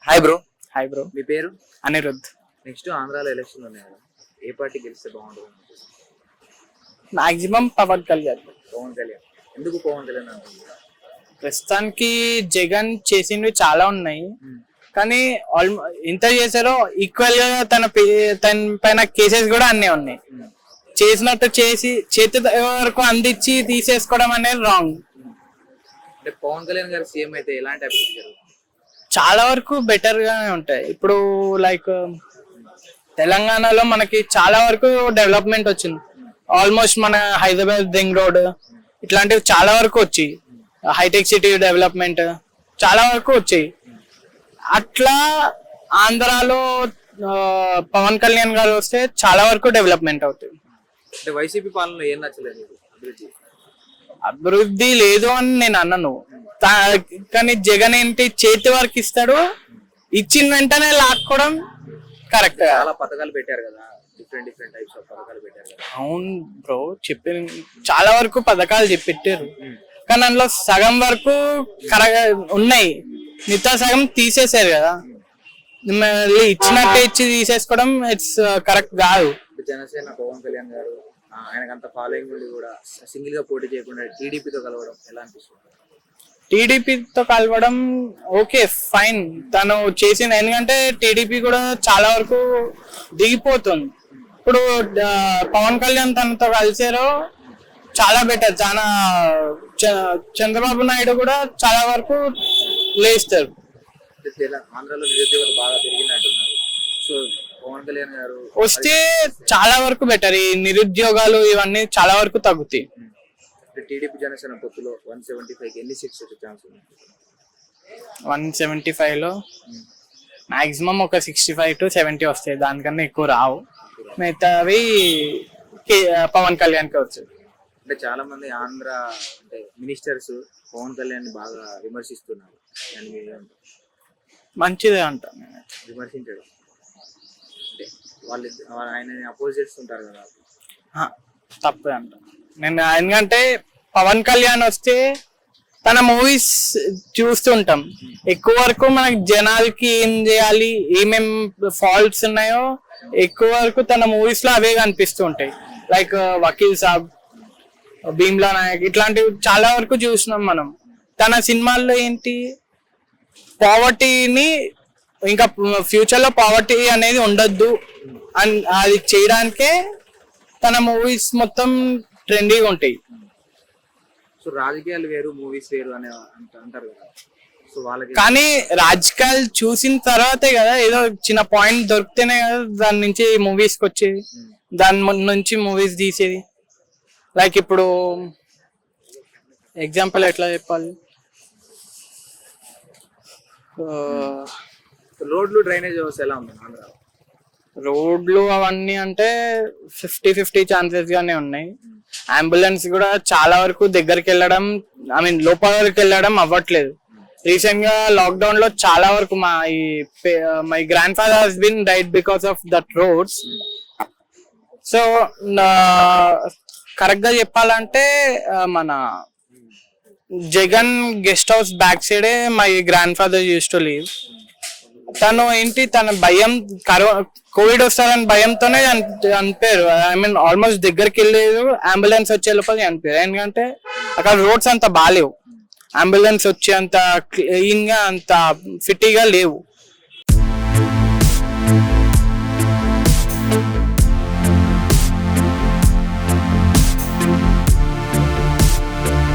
Hi bro. Hi bro. మీ పేరు? Anirudh. Next ఆంధ్రాలో ఎలక్షన్ ఉన్నాయి కదా, ఏ పార్టీ గెలిస్తే బాగుంటుంది? మాక్సిమం పవన్ కళ్యాణ్. పవన్ కళ్యాణ్. ఎందుకు పవన్ కళ్యాణ్ అనుకుంటున్నారు? ప్రస్తుతానికి జగన్ చేసినవి చాలా ఉన్నాయి, కానీ ఎంత చేశారో ఈక్వల్ గా తన పైన కేసెస్ కూడా అన్నీ ఉన్నాయి. చేసినట్టు చేసి చేతి వరకు అందించి తీసేసుకోవడం అనేది రాంగ్. అంటే పవన్ కళ్యాణ్ గారు సీఎం అయితే ఎలాంటి అభివృద్ధి జరుగుతుంది? చాలా వరకు బెటర్ గానే ఉంటాయి. ఇప్పుడు లైక్ తెలంగాణలో మనకి చాలా వరకు డెవలప్మెంట్ వచ్చింది. ఆల్మోస్ట్ మన హైదరాబాద్ రింగ్ రోడ్ ఇట్లాంటివి చాలా వరకు వచ్చాయి. హైటెక్ సిటీ డెవలప్మెంట్ చాలా వరకు వచ్చాయి. అట్లా ఆంధ్రాలో పవన్ కళ్యాణ్ గారు వస్తే చాలా వరకు డెవలప్మెంట్ అవుతుంది. అంటే వైసీపీ పాలనలో ఏం నచ్చలేదు అభివృద్ధి? అభివృద్ధి లేదు అని నేను అన్నను, కానీ జగన్ ఏంటి చేతి వరకు ఇస్తాడు, ఇచ్చిన వెంటనే లాక్కోవడం కరెక్ట్. చాలా పథకాలు పెట్టారు కదా, డిఫరెంట్ టైప్స్ ఆఫ్ పథకాలు పెట్టారు కదా. అవును బ్రో, చెప్పి చాలా వరకు పథకాలు పెట్టారు, కానీ అందులో సగం వరకు కరెక్ట్ ఉన్నాయి, మిగతా సగం తీసేసారు కదా. మళ్ళీ ఇచ్చినట్టే ఇచ్చి తీసేసుకోవడం ఇట్స్ కరెక్ట్ కాదు. జనసేన పవన్ కళ్యాణ్ గారు ఆయనకు అంత ఫాలోయింగ్ ఉండి కూడా సింగిల్ గా పోటీ చేయకుండా టీడీపీతో కలవడం ఎలా అనిపిస్తుంది? టీడీపీతో కలవడం ఓకే ఫైన్, తను చేసిన, ఎందుకంటే టీడీపీ కూడా చాలా వరకు దిగిపోతుంది. ఇప్పుడు పవన్ కళ్యాణ్ తనతో కలిసారో చాలా బెటర్. చాలా చంద్రబాబు నాయుడు కూడా చాలా వరకు లేస్తారు. ఆంధ్రాలో నిరుద్యోగులు బాగా పెరిగినట్టున్నారు, సో పవన్ కళ్యాణ్ గారు వస్తే చాలా వరకు బెటర్. ఈ నిరుద్యోగాలు ఇవన్నీ చాలా వరకు తగ్గుతాయి. టీడీపీ జనసేన పొత్తులో 175 ఎన్ని సీట్స్ వచ్చే ఛాన్స్ ఉంది? 175 లో మాక్సిమం ఒక 65 to 70 వస్తాయి, దానికన్నా ఎక్కువ రావు. మిగతావి పవన్ కళ్యాణ్ కి వచ్చాయి. అంటే చాలా మంది ఆంధ్ర అంటే మినిస్టర్స్ పవన్ కళ్యాణ్ బాగా విమర్శిస్తున్నారు, మంచిదే అంటాను. విమర్శించడం అంటే వాళ్ళు ఆయనని అపోజ్ చేస్తుంటారు కదా, తప్పే అంటాను నేను. ఎందుకంటే పవన్ కళ్యాణ్ వస్తే తన మూవీస్ చూస్తుంటాం, ఎక్కువ వరకు మనకి జనాలకి ఏం చేయాలి, ఏమేం ఫాల్ట్స్ ఉన్నాయో ఎక్కువ వరకు తన మూవీస్ లో అవే కనిపిస్తూ ఉంటాయి. లైక్ వకీల్ సాబ్, భీమ్లా నాయక్ ఇట్లాంటివి చాలా వరకు చూసినాం మనం. తన సినిమాల్లో ఏంటి, పావర్టీని ఇంకా ఫ్యూచర్ లో పావర్టీ అనేది ఉండొద్దు అని అది చేయడానికే తన మూవీస్ మొత్తం ట్రెండీగా ఉంటాయి. సో రాజకీయాలు వేరు, మూవీస్ వేరు అని అంటారు కదా, సో వాళ్ళకి. కానీ రాజకీయాలు చూసిన తర్వాతే కదా ఏదో చిన్న పాయింట్ దొరికితేనే కదా దాని నుంచి మూవీస్కి వచ్చేది, దాని నుంచి మూవీస్ తీసేది. లైక్ ఇప్పుడు ఎగ్జాంపుల్ ఎట్లా చెప్పాలి, రోడ్లు డ్రైనేజ్ వ్యవస్థ ఎలా ఉంది ఆంధ్ర? రోడ్లు అవన్నీ అంటే 50-50 ఛాన్సెస్ గానే ఉన్నాయి. అంబులెన్స్ కూడా చాలా వరకు దగ్గరికి వెళ్ళడం, ఐ మీన్ లోపలికి వెళ్ళడం అవ్వట్లేదు. రీసెంట్ గా లాక్డౌన్ లో చాలా వరకు my grand father has been died because of that roads. So correct గా చెప్పాలంటే మన జగన్ గెస్ట్ హౌస్ బ్యాక్ సైడే my grand father use to leave. తను ఏంటి, తన భయం కోవిడ్ వస్తారని భయంతోనే చనిపోయారు. ఐ మీన్ ఆల్మోస్ట్ దగ్గరికి వెళ్ళలేదు, అంబులెన్స్ వచ్చే లోపల చనిపోయారు. ఎందుకంటే అక్కడ రోడ్స్ అంత బాగాలేవు, అంబులెన్స్ వచ్చే అంత క్లీన్ గా అంత ఫిట్గా లేవు.